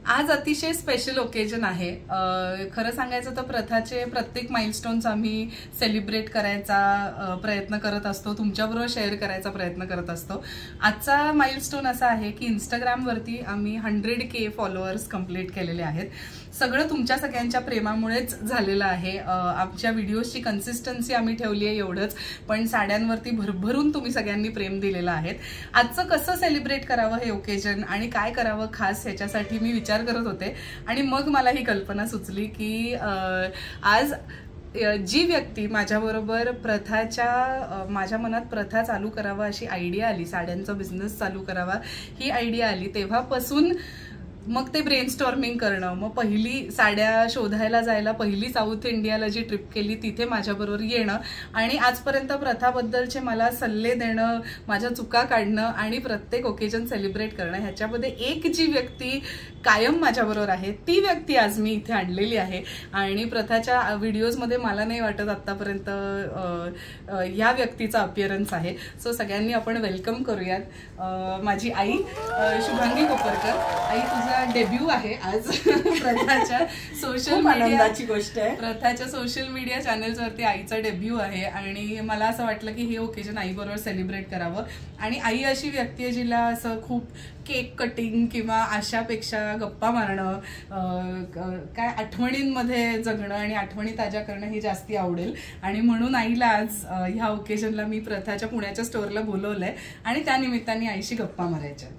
आज अतिशय special occasion आहे. खरं सांगायचं तर प्रथाचे प्रत्येक माइलस्टोन्स आम्ही सेलिब्रेट करायचा प्रयत्न करत असतो, तुमच्याबरोबर शेअर करायचा प्रयत्न करत असतो. आजचा माइलस्टोन असा आहे की इंस्टाग्रामवरती आम्ही 100K फॉलोअर्स कंप्लीट केलेले आहेत. सगळं तुमच्या सगळ्यांच्या प्रेमामुळेच झालेलं आहे. आमच्या व्हिडिओजची कन्सिस्टन्सी आम्ही ठेवली आहे एवढंच, पण साड्यांवरती भरभरून तुम्ही सगळ्यांनी प्रेम दिलेलं आहे. आजचं कसं सेलिब्रेट करावं हे ओकेजन आणि काय करावं खास ह्याच्यासाठी मी विचार करत होते आणि मग मला ही कल्पना सुचली की आज जी व्यक्ती माझ्याबरोबर माझ्या मनात प्रथा चालू करावा अशी आयडिया आली, साड्यांचा बिझनेस चालू करावा ही आयडिया आली, तेव्हापासून मग ते ब्रेनस्टॉर्मिंग करणं, मग पहिली साड्या शोधायला जायला पहिली साऊथ इंडियाला जी ट्रिप केली तिथे माझ्याबरोबर येणं आणि आजपर्यंत प्रथाबद्दलचे मला सल्ले देणं, माझ्या चुका काढणं आणि प्रत्येक ओकेजन सेलिब्रेट करणं, ह्याच्यामध्ये एक जी व्यक्ती कायम माझ्याबरोबर आहे ती व्यक्ती आज मी इथे आणलेली आहे. आणि प्रथाच्या व्हिडिओजमध्ये मला नाही वाटत आतापर्यंत ह्या व्यक्तीचा अपिअरन्स आहे. सो सगळ्यांनी आपण वेलकम करूयात माझी आई शुभांगी कोपरकर. आई, तुझा डेब्यू आहे आज प्रथाच्या सोशल आनंदाची गोष्ट आहे. प्रथाच्या सोशल मीडिया चॅनेल्सवरती आईचा डेब्यू आहे आणि मला असं वाटलं की हे ओकेजन आई बरोबर सेलिब्रेट करावं. आणि आई अशी व्यक्ती आहे जिला असं खूप केक कटिंग किंवा अशापेक्षा गप्पा मारणं, काय आठवणींमध्ये जगणं आणि आठवणी ताज्या करणं हे जास्ती आवडेल. आणि म्हणून आईला आज ह्या ओकेजनला मी प्रथाच्या पुण्याच्या स्टोअरला बोलवलंय आणि त्या निमित्ताने आईशी गप्पा मारायच्या.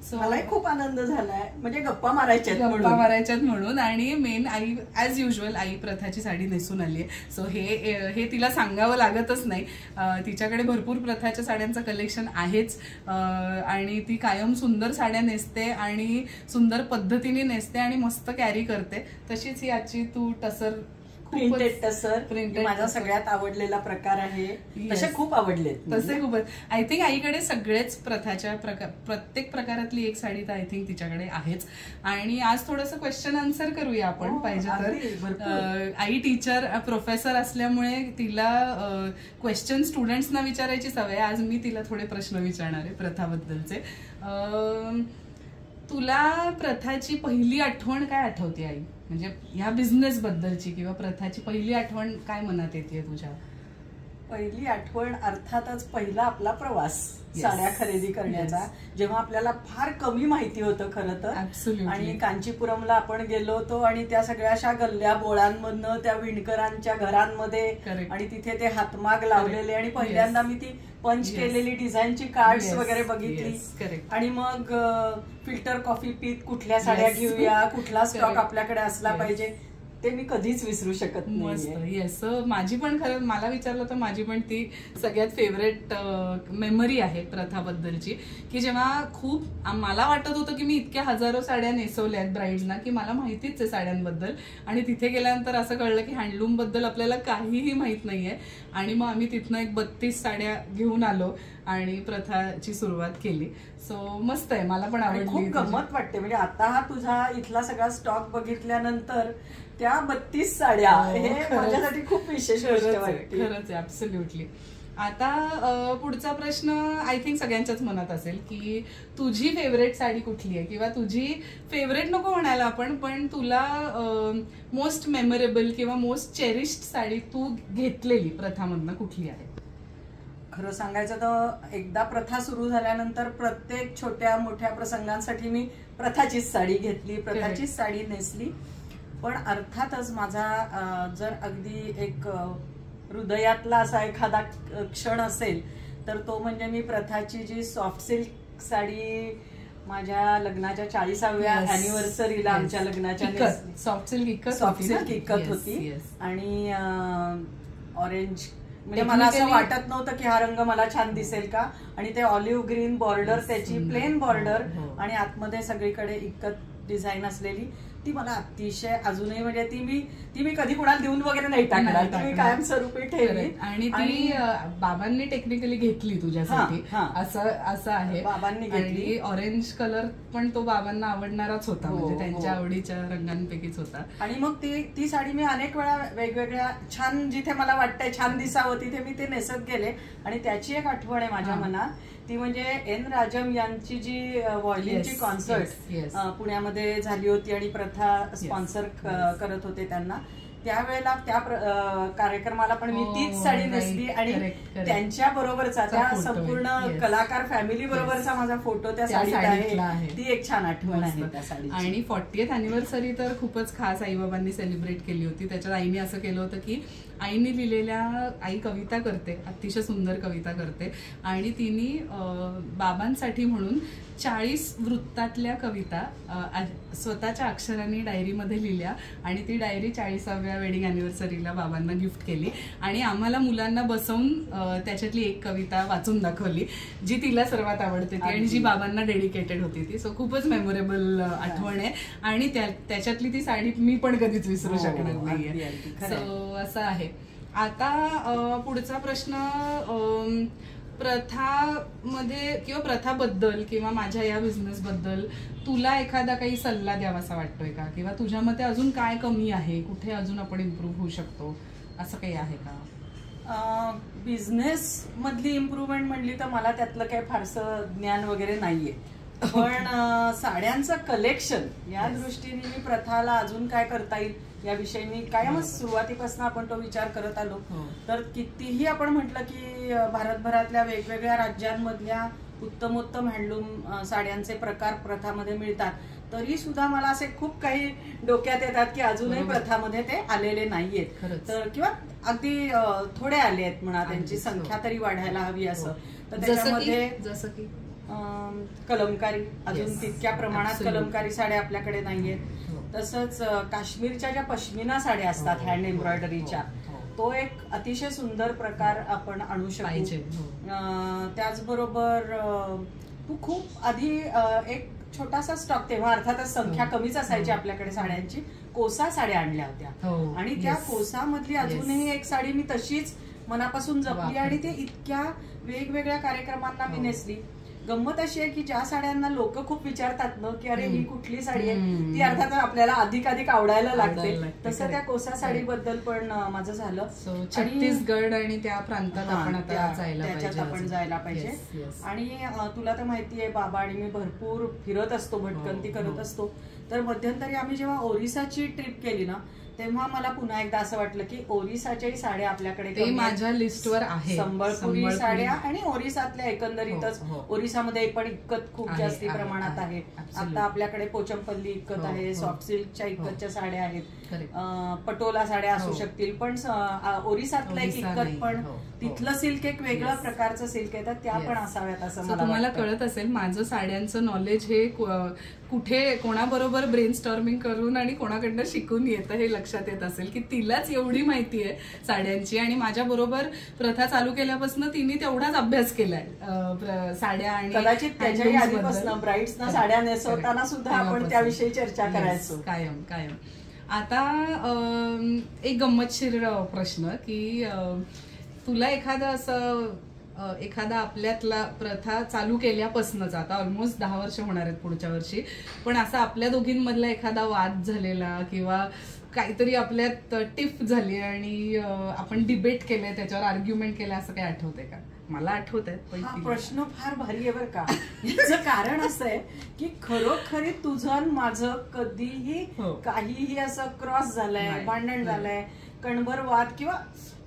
सो मलाही खूप आनंद झालाय, म्हणजे गप्पा मारायच्यात म्हणून. आणि मेन आई ॲज युजल आई प्रथाची साडी नेसून आली आहे. सो हे तिला सांगावं लागतच नाही. तिच्याकडे भरपूर प्रथाच्या साड्यांचं कलेक्शन आहेच आणि ती कायम सुंदर साड्या नेसते आणि सुंदर पद्धतीने नेसते आणि मस्त कॅरी करते. तशीच ही आजची तू टसर प्रिंटेड टसर माझा सगळ्यात आवडलेला प्रकार आहे. तसे खूप आवडले, तसे खूपच. आय थिंक आईकडे सगळेच प्रथाच्या प्रत्येक प्रकारातली एक साडी तर आय थिंक तिच्याकडे आहेच. आणि आज थोडंसं क्वेश्चन आन्सर करूया आपण पाहिजे तर. आई टीचर प्रोफेसर असल्यामुळे तिला क्वेश्चन स्टुडंट्सना विचारायची सवय. आज मी तिला थोडे प्रश्न विचारणार आहे प्रथाबद्दलचे. तुला प्रथाची पहिली आठवण काय आठवते आई, म्हणजे ह्या बिझनेस बद्दलची किंवा प्रथाची पहिली आठवण काय मनात येते तुझ्या? पहिली आठवण अर्थातच पहिला आपला प्रवास साड्या खरेदी करण्याचा, जेव्हा आपल्याला फार कमी माहिती होतं खरं तर. आणि कांचीपुरमला आपण गेलो होतो आणि त्या सगळ्या अशा गल्ल्या बोळांमधनं त्या विणकरांच्या घरांमध्ये आणि तिथे ते हातमाग लावलेले आणि पहिल्यांदा मी ती पंच केलेली डिझाईनची कार्ड्स वगैरे बघितली. आणि मग फिल्टर कॉफी पीत कुठल्या साड्या घेऊया, कुठला स्टॉक आपल्याकडे असला पाहिजे, ते मी कधीच विसरू शकत नाही. येस, माझी पण खरं मला विचारलं तर माझी पण ती सगळ्यात फेवरेट मेमरी आहे प्रथाबद्दलची. की जेव्हा खूप मला वाटत होतं की मी इतक्या हजारो साड्या नेसवल्यात ब्राईड्सना की मला माहितीच आहे साड्यांबद्दल, आणि तिथे गेल्यानंतर असं कळलं की हँडलूम बद्दल आपल्याला काहीही माहित नाहीये. आणि मग आम्ही तिथनं एक 32 साड्या घेऊन आलो आणि प्रथाची सुरुवात केली. सो मस्त आहे, मला पण आवडली. खूप गंमत वाटते, म्हणजे आता हा तुझा इथला सगळा स्टॉक बघितल्यानंतर त्या 32 साड्या हे माझ्यासाठी खूप विशेष गोष्ट वाटते. खरंच आहे, ऍब्सोल्युटली. आता पुढचा प्रश्न आय थिंक सगळ्यांच्याच मनात असेल की तुझी फेवरेट साडी कुठली आहे, किंवा तुझी फेवरेट नको म्हणायला आपण, पण तुला मोस्ट मेमोरेबल किंवा मोस्ट चेरिश्ड साडी तू घेतलेली प्रथामधनं कुठली आहे? खरं सांगायचं तर एकदा प्रथा सुरू झाल्यानंतर प्रत्येक छोट्या मोठ्या प्रसंगांसाठी मी प्रथाचीच साडी घेतली, प्रथाचीच साडी नेसली. पण अर्थातच माझा जर अगदी एक हृदयातला असा एखादा क्षण असेल तर तो म्हणजे मी प्रथाची जी सॉफ्ट सिल्क साडी माझ्या लग्नाच्या 40व्या अॅनिव्हर्सरीला आमच्या लग्नाच्या सॉफ्ट सिल्क इकत होती. आणि ऑरेंज, म्हणजे मला असं वाटत नव्हतं की हा रंग मला छान दिसेल का, आणि ते ऑलिव्ह ग्रीन बॉर्डर, त्याची प्लेन बॉर्डर आणि आतमध्ये सगळीकडे इकत डिझाईन असलेली, ती मला अतिशय अजूनही, म्हणजे ती मी कधी कुणाला देऊन वगैरे नाही टाकणार, ती मी कायमस्वरूपी ठेवली. आणि ती बाबांनी टेक्निकली घेतली तुझ्यासाठी, असं आहे. बाबांनी घेतली. ऑरेंज कलर पण तो बाबांना आवडणाराच होता, म्हणजे त्यांच्या आवडीच्या रंगांपैकीच होता. आणि मग ती साडी मी अनेक वेळा वेगवेगळ्या छान, जिथे मला वाटतंय छान दिसावं तिथे मी ते नेसत गेले. आणि त्याची एक आठवण आहे माझ्या मनात ती म्हणजे एन राजम यांची जी व्हायोलिनची कॉन्सर्ट पुण्यामध्ये झाली होती आणि प्रथा स्पॉन्सर करत होते त्यांना, त्यावेळेला त्या कार्यक्रमाला पण मी तीच साडी नेसली आणि त्यांच्या बरोबरचा त्या संपूर्ण कलाकार फॅमिली बरोबरचा माझा फोटो त्या साडीत आहे. ती एक छान आठवण आहे त्या साडी. आणि 40th अॅनिव्हर्सरी तर खूपच खास आईबाबांनी सेलिब्रेट केली होती. त्याच्यात आईने असं केलं होतं की आईने लिहिलेल्या, आई कविता करते, अतिशय सुंदर कविता करते, आणि तिने बाबांसाठी म्हणून 40 वृत्तातल्या कविता स्वतःच्या अक्षरांनी डायरीमध्ये लिहिल्या आणि ती डायरी 40व्या वेडिंग अॅनिव्हर्सरीला बाबांना गिफ्ट केली आणि आम्हाला मुलांना बसवून त्याच्यातली एक कविता वाचून दाखवली जी तिला सर्वात आवडते ती आणि जी बाबांना डेडिकेटेड होती ती. सो खूपच मेमोरेबल आठवण आहे आणि त्याच्यातली ती साडी मी पण कधीच विसरू शकणार नाहीये. सो असं आहे. आता पुढचा प्रश्न, प्रथामध्ये किंवा प्रथाबद्दल किंवा माझ्या या बिझनेस बद्दल तुला एखादा काही सल्ला द्यावासा वाटतोय का, किंवा तुझ्या मते अजून काय कमी आहे, कुठे अजून आपण इम्प्रूव्ह होऊ शकतो, असं काही आहे का? बिझनेस मधली इम्प्रूव्हमेंट म्हणली तर मला त्यातलं काही फारसं ज्ञान वगैरे नाहीये, पण साड्यांचं कलेक्शन या दृष्टीने मी प्रथाला अजून काय करता येईल याविषयी मी कायमच सुरुवातीपासून आपण तो विचार करत आलो. तर कितीही आपण म्हटलं की भारतभरातल्या वेगवेगळ्या राज्यांमधल्या उत्तमोत्तम हँडलूम साड्यांचे प्रकार प्रथामध्ये मिळतात, तरी सुद्धा मला असे खूप काही डोक्यात येतात की अजूनही प्रथामध्ये ते आलेले नाहीयेत, तर किंवा अगदी थोडे आले आहेत म्हणा, त्यांची संख्या तरी वाढायला हवी असं. तर त्याच्यामध्ये जसं की कलमकारी, अजून तितक्या प्रमाणात कलमकारी साड्या आपल्याकडे नाहीयेत. तसंच काश्मीरच्या ज्या पश्मिना साड्या असतात हँड एम्ब्रॉयडरीच्या, तो एक अतिशय सुंदर प्रकार आपण आणू शकतो. त्याचबरोबर तू खूप आधी एक छोटासा स्टॉक, तेव्हा अर्थातच संख्या कमीच असायची आपल्याकडे साड्यांची, कोसा साड्या आणल्या होत्या आणि त्या कोसामधली अजूनही एक साडी मी तशीच मनापासून जपली आणि ते इतक्या वेगवेगळ्या कार्यक्रमांना मी नेसली. गंमत अशी आहे की ज्या साड्यांना लोक खूप विचारतात ना की अरे ही कुठली साडी आहे, ती अर्थात आपल्याला अधिकाधिक आवडायला लागते. तसं त्या कोसा साडीबद्दल पण माझं झालं. छत्तीसगड आणि त्या प्रांतात त्याच्यात आपण जायला पाहिजे. आणि तुला तर माहितीये बाबा आणि मी भरपूर फिरत असतो, भटकंती करत असतो. तर मध्यंतरी आम्ही जेव्हा ओरिसाची ट्रिप केली ना, तेव्हा मला पुन्हा एकदा असं वाटलं की ओरिसाच्याही साड्या आपल्याकडे माझ्या लिस्टवर आहे. संबळपुरी साड्या आणि ओरिसातल्या एकंदरीतच, ओरिसामध्ये पण इक्कत खूप जास्ती प्रमाणात आहे. आता आपल्याकडे पोचमपल्ली इक्कत आहे, सॉफ्ट सिल्कच्या इक्कतच्या साड्या आहेत, पटोला साड्या असू शकतील, पण ओरिसातलं एक इक्कत पण तिथलं सिल्क एक वेगळ्या प्रकारचं सिल्क आहे, तर त्या पण असाव्यात असं मला तुम्हाला कळत असेल. माझं साड्यांचं नॉलेज हे कुठे कोणाबरोबर ब्रेनस्टॉर्मिंग करून आणि कोणाकडनं शिकून येतं हे लक्षात येत असेल की तिलाच एवढी माहिती आहे साड्यांची, आणि माझ्या बरोबर प्रथा चालू केल्यापासून तिने तेवढाच अभ्यास केलाय साड्या. आणि कदाचित त्याच्याही आधीपासून ब्राईड्सना साड्या नेसवताना सुद्धा आपण त्याविषयी चर्चा करायचो कायम कायम. आता एक गंमतशीर प्रश्न की तुला एखादा आपल्यातला प्रथा चालू केल्यापासूनच, आता ऑलमोस्ट 10 वर्ष होणार आहेत पुढच्या वर्षी, पण असा आपल्या दोघींमधला एखादा वाद झालेला किंवा काहीतरी आपल्यात टिफ झाली आणि आपण डिबेट केलंय, त्याच्यावर आर्ग्युमेंट केलं, असं काही आठवतंय का? मला आठवत आहे. हा प्रश्न फार भारी आहे बरं का. याचं कारण असं आहे की खरोखरी तुझं आणि माझं कधीही काहीही असं क्रॉस झालंय, भांडण झालंय, कणभर वाद किंवा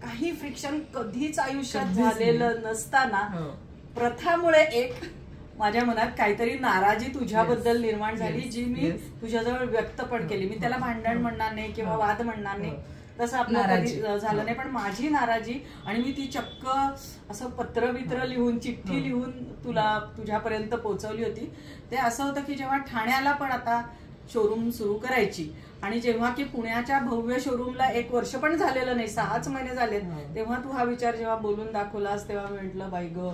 काही फ्रिक्शन कधीच आयुष्यात झालेलं नसताना प्रथामुळे एक माझ्या मनात काहीतरी नाराजी तुझ्याबद्दल निर्माण झाली, जी मी तुझ्याजवळ व्यक्त पण केली. मी त्याला भांडण म्हणणार नाही किंवा वाद म्हणणार नाही, तसं आपलं कधी झालं नाही, पण माझी नाराजी, आणि मी ती चक्क असं पत्र बित्र लिहून, चिठ्ठी लिहून तुझ्यापर्यंत पोहोचवली होती. ते असं होतं की जेव्हा ठाण्याला पण आता शोरूम सुरू करायची आणि जेव्हा की पुण्याच्या भव्य शोरूमला 1 वर्ष पण झालेलं नाही, 6च महिने झालेत, तेव्हा तू हा विचार जेव्हा बोलून दाखवलास तेव्हा म्हटलं बाई ग,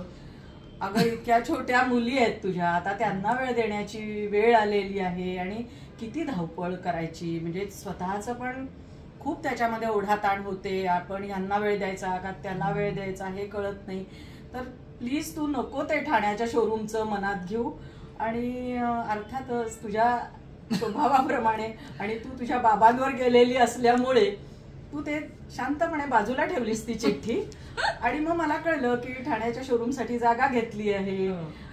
अगं इतक्या छोट्या मुली आहेत तुझ्या, आता त्यांना वेळ देण्याची वेळ आलेली आहे आणि किती धावपळ करायची, म्हणजे स्वतःच पण खूप त्याच्यामध्ये ओढाताण होते. आपण यांना वेळ द्यायचा का त्यांना वेळ द्यायचा हे कळत नाही. तर प्लीज तू नको ते ठाण्याच्या शोरूमचं मनात घेऊ. आणि अर्थातच तुझ्या स्वभावाप्रमाणे आणि तू तुझ्या बाबांवर गेलेली असल्यामुळे तू ते शांतपणे बाजूला ठेवलीस ती चिठ्ठी आणि मग मला कळलं की ठाण्याच्या शोरूम साठी जागा घेतली आहे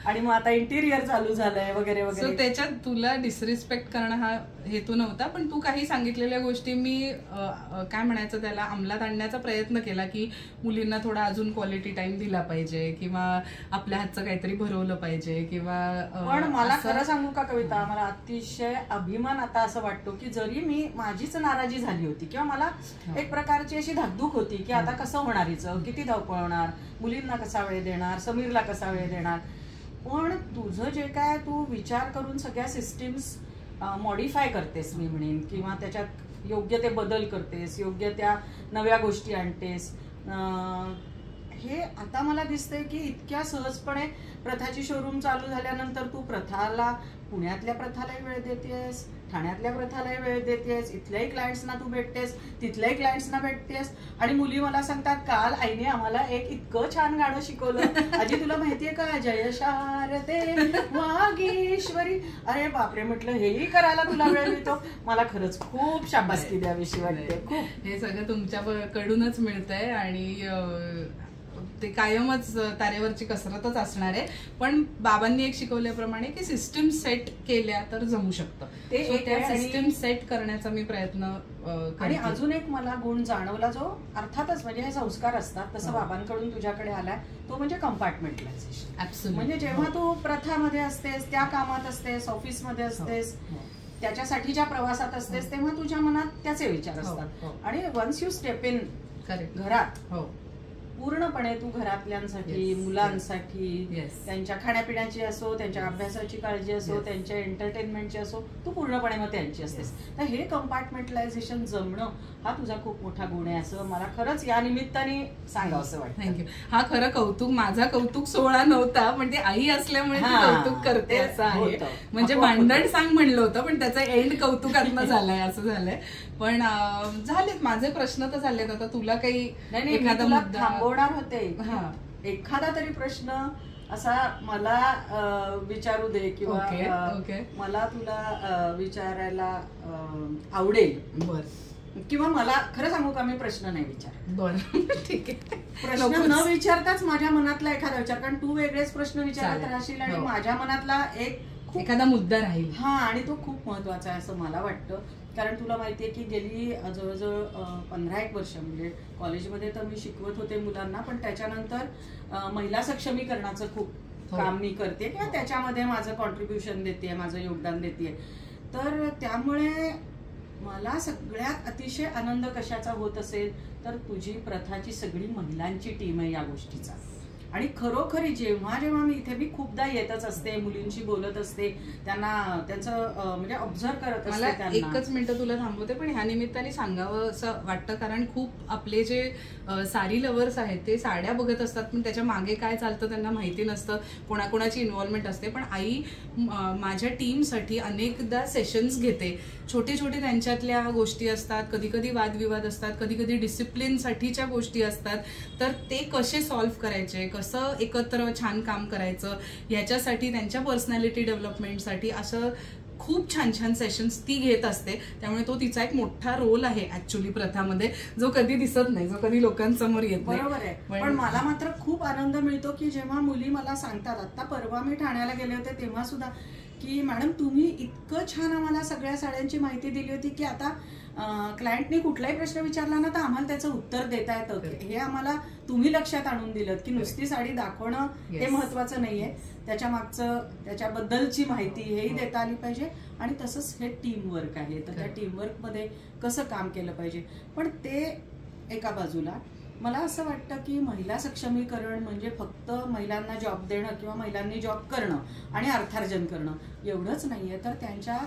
आणि मग आता इंटिरियर चालू झालंय वगैरे वगैरे. त्याच्यात तुला डिसरिस्पेक्ट करणं हा हेतू नव्हता, पण तू काही सांगितलेल्या गोष्टी मी काय म्हणायचं त्याला अंमलात आणण्याचा प्रयत्न केला की मुलींना थोडा अजून क्वालिटी टाइम दिला पाहिजे किंवा आपल्या हातचं काहीतरी भरवलं पाहिजे किंवा. पण मला खरं सांगू का कविता, मला अतिशय अभिमान आता असं वाटतो की जरी मी माझीच नाराजी झाली होती किंवा मला एक प्रकारची अशी धाकधूक होती की आता कसं होणार हिचं, किती धावपळ होणार, मुलींना कसा वेळ देणार, समीरला कसा वेळ देणार. पण तुझं जे काय तू विचार करून सगळ्या सिस्टीम्स मॉडिफाय करतेस मी म्हणेन, किंवा त्याच्यात योग्य ते बदल करतेस, योग्य त्या नव्या गोष्टी आणतेस, हे आता मला दिसतंय की इतक्या सहजपणे प्रथाची शोरूम चालू झाल्यानंतर तू प्रथाला, पुण्यातल्या प्रथालाही वेळ देतेस, ठाण्यातल्या प्रथालाही वेळ देतेस, इथल्याही क्लायंट्सना तू भेटतेस, तिथल्याही क्लायंट्सना भेटतेस. आणि मुली मला सांगतात काल आईने आम्हाला एक इतकं छान गाणं शिकवलं, आजी तुला माहितीये का, जय शारदे वागीश्वरी. अरे बापरे, म्हटलं हेही करायला तुला वेळ मिळतो. मला खरंच खूप शाबासकी द्यावीशी वाटते. खूप हे सगळं तुमच्याकडूनच मिळतंय आणि ते कायमच तारेवरची कसरतच असणार आहे. पण बाबांनी एक शिकवल्याप्रमाणे की सिस्टीम सेट केल्या तर जमू शकतं, ते त्या सिस्टीम सेट करण्याचा मी प्रयत्न. आणि अजून एक मला गुण जाणवला जो अर्थातच म्हणजे हे संस्कार असतात तसं बाबांकडून तुझ्याकडे आलाय, तो म्हणजे कंपार्टमेंटलायझेशन. म्हणजे जेव्हा तू प्रथामध्ये असतेस, त्या कामात असतेस, ऑफिसमध्ये असतेस, त्याच्यासाठीच्या प्रवासात असतेस, तेव्हा तुझ्या मनात त्याचे विचार असतात. आणि वन्स यू स्टेप इन घरात, पूर्णपणे तू घरातल्यांसाठी, मुलांसाठी, त्यांच्या खाण्यापिण्याची असो, त्यांच्या अभ्यासाची काळजी असो, त्यांच्या एंटरटेनमेंटची असो, तू पूर्णपणे मग त्यांची असतेस. तर हे कंपार्टमेंटलायझेशन जमणं हा तुझा खूप मोठा गुण आहे असं मला खरंच या निमित्ताने सांगावं असं वाटतं. थँक्यू. हा खरं कौतुक, माझा कौतुक सोहळा नव्हता, पण ते आई असल्यामुळे कौतुक करते असं आहे. म्हणजे भांडण सांग म्हणलं होतं पण त्याचा एंड कौतुकातनं झालाय, असं झालंय. पण झालेत माझे प्रश्न तर झालेत. आता तुला काही एखादा मुद्दा थांबवणार होते, एखादा तरी प्रश्न असा मला विचारू दे किंवा मला तुला विचारायला आवडेल. बरं. किंवा मला खरं सांगू का, मी प्रश्न नाही विचार. बरं, ठीक आहे. प्रश्न न विचारताच माझ्या मनातला एखादा विचार, कारण तू वेगळेच प्रश्न विचारत राहशील आणि माझ्या मनातला एखादा मुद्दा राहील. आणि तो खूप महत्वाचा आहे असं मला वाटतं. कारण तुला माहितीये की गेली जवळजवळ 15-1 वर्ष म्हणजे कॉलेजमध्ये तर मी शिकवत होते मुलांना, पण त्याच्यानंतर महिला सक्षमीकरणाचं खूप काम मी करते किंवा त्याच्यामध्ये माझं कॉन्ट्रीब्युशन देते, माझं योगदान देते. तर त्यामुळे मला सगळ्यात अतिशय आनंद कशाचा होत असेल तर तुझी प्रथाची सगळी महिलांची टीम आहे या गोष्टीचा. आणि खरोखरी जेव्हा जेव्हा मी इथे मी खूपदा येतच असते, मुलींशी बोलत असते, त्यांना त्यांचं म्हणजे ऑब्झर्व करत असते. मला एकच मिनिटं तुला थांबवते, पण ह्या निमित्ताने सांगावं असं वाटतं, कारण खूप आपले जे साडी लव्हर्स आहेत ते साड्या बघत असतात पण त्याच्या मागे काय चालतं त्यांना माहिती नसतं, कोणाकोणाची इन्व्हॉल्वमेंट असते. पण आई माझ्या टीमसाठी अनेकदा सेशन्स घेते, छोटे छोटे त्यांच्यातल्या गोष्टी असतात, कधी कधी वादविवाद असतात, कधी कधी डिसिप्लिनसाठीच्या गोष्टी असतात. तर ते कसे सॉल्व्ह करायचे, कसं एकत्र छान काम करायचं, याच्यासाठी त्यांच्या पर्सनॅलिटी डेव्हलपमेंटसाठी असं खूप छान छान सेशन्स ती घेत असते. त्यामुळे तो तिचा एक मोठा रोल आहे ऍक्च्युली प्रथामध्ये, जो कधी दिसत नाही, जो कधी लोकांसमोर येत नाही. बरोबर आहे. पण मला मात्र खूप आनंद मिळतो की जेव्हा मुली मला सांगतात, आता परवा मी ठाण्याला गेले होते तेव्हा सुद्धा, की मॅडम तुम्ही इतकं छान आम्हाला सगळ्या साड्यांची माहिती दिली होती की आता क्लायंटनी कुठलाही प्रश्न विचारला ना तर आम्हाला त्याचं उत्तर देता येतं. हे आम्हाला तुम्ही लक्षात आणून दिलं की नुसती साडी दाखवणं हे महत्वाचं नाहीये, त्याच्या मागचं त्याच्याबद्दलची माहिती हेही देता आली पाहिजे. आणि तसंच हे टीमवर्क आहे, तर त्या टीमवर्क मध्ये कसं काम केलं पाहिजे. पण ते एका बाजूला मला असं वाटतं की महिला सक्षमीकरण म्हणजे फक्त महिलांना जॉब देणं किंवा महिलांनी जॉब करणं आणि अर्थार्जन करणं एवढंच नाहीये, तर त्यांच्या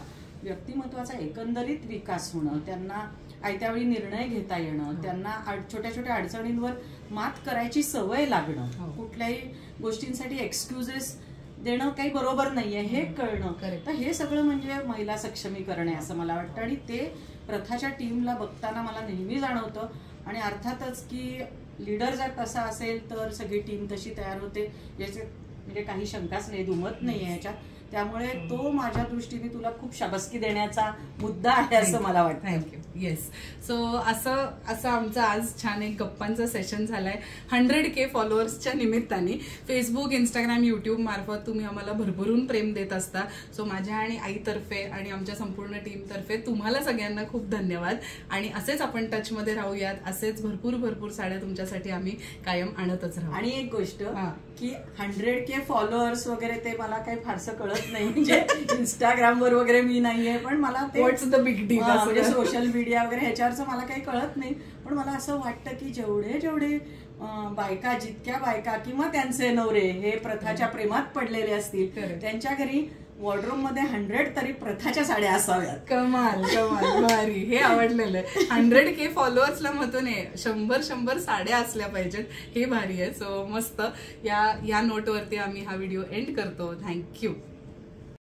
व्यक्तिमत्वाचा एकंदरीत विकास होणं, त्यांना आयत्या वेळी निर्णय घेता येणं, त्यांना छोट्या छोट्या अडचणींवर मात करायची सवय लागणं, कुठल्याही गोष्टींसाठी एक्सक्युजेस देणं काही बरोबर नाहीये हे कळणं. तर हे सगळं म्हणजे महिला सक्षमीकरण आहे असं मला वाटतं. आणि ते प्रथाच्या टीमला बघताना मला नेहमी जाणवतं. आणि अर्थातच की लीडर जर तसा असेल तर सगळी टीम तशी तयार होते, याचे म्हणजे काही शंकाच नाही, दुमत नाही आहे ह्याच्यात. त्यामुळे तो माझ्या दृष्टीने तुला खूप शाबासकी देण्याचा मुद्दा आहे असं मला वाटतं. थँक्यू. येस. सो असं आमचं आज छान एक गप्पांचं सेशन झालंय 100K फॉलोअर्सच्या निमित्ताने. फेसबुक, इंस्टाग्राम, युट्यूब मार्फत तुम्ही आम्हाला भरभरून प्रेम देत असता. सो माझ्या आणि आईतर्फे आणि आमच्या संपूर्ण टीमतर्फे तुम्हाला सगळ्यांना खूप धन्यवाद. आणि असेच आपण टचमध्ये राहूयात, असेच भरपूर साड्या तुमच्यासाठी आम्ही कायम आणतच राहू. आणि एक गोष्ट की 100K फॉलोअर्स वगैरे ते मला काही फारसं कळत नाही, म्हणजे इंस्टाग्रामवर वगैरे मी नाहीये, पण मला ते व्हॉट्स द बिग डील म्हणजे सोशल मीडिया वगैरे ह्याच्यावरचं मला काही कळत नाही. पण मला असं वाटतं की जेवढे बायका, जितक्या बायका किंवा त्यांचे नवरे हे प्रथाच्या प्रेमात पडलेले असतील त्यांच्या घरी वॉर्डरोब मध्ये 100 तरी प्रथाच्या साड्या असाव्यात. कमाल भारी, हे आवडलेलं आहे. 100K फॉलोअर्सला महत्व आहे, 100 साड्या असल्या पाहिजेत, हे भारी आहे. सो मस्त या नोटवरती आम्ही हा व्हिडिओ एंड करतो. थँक्यू.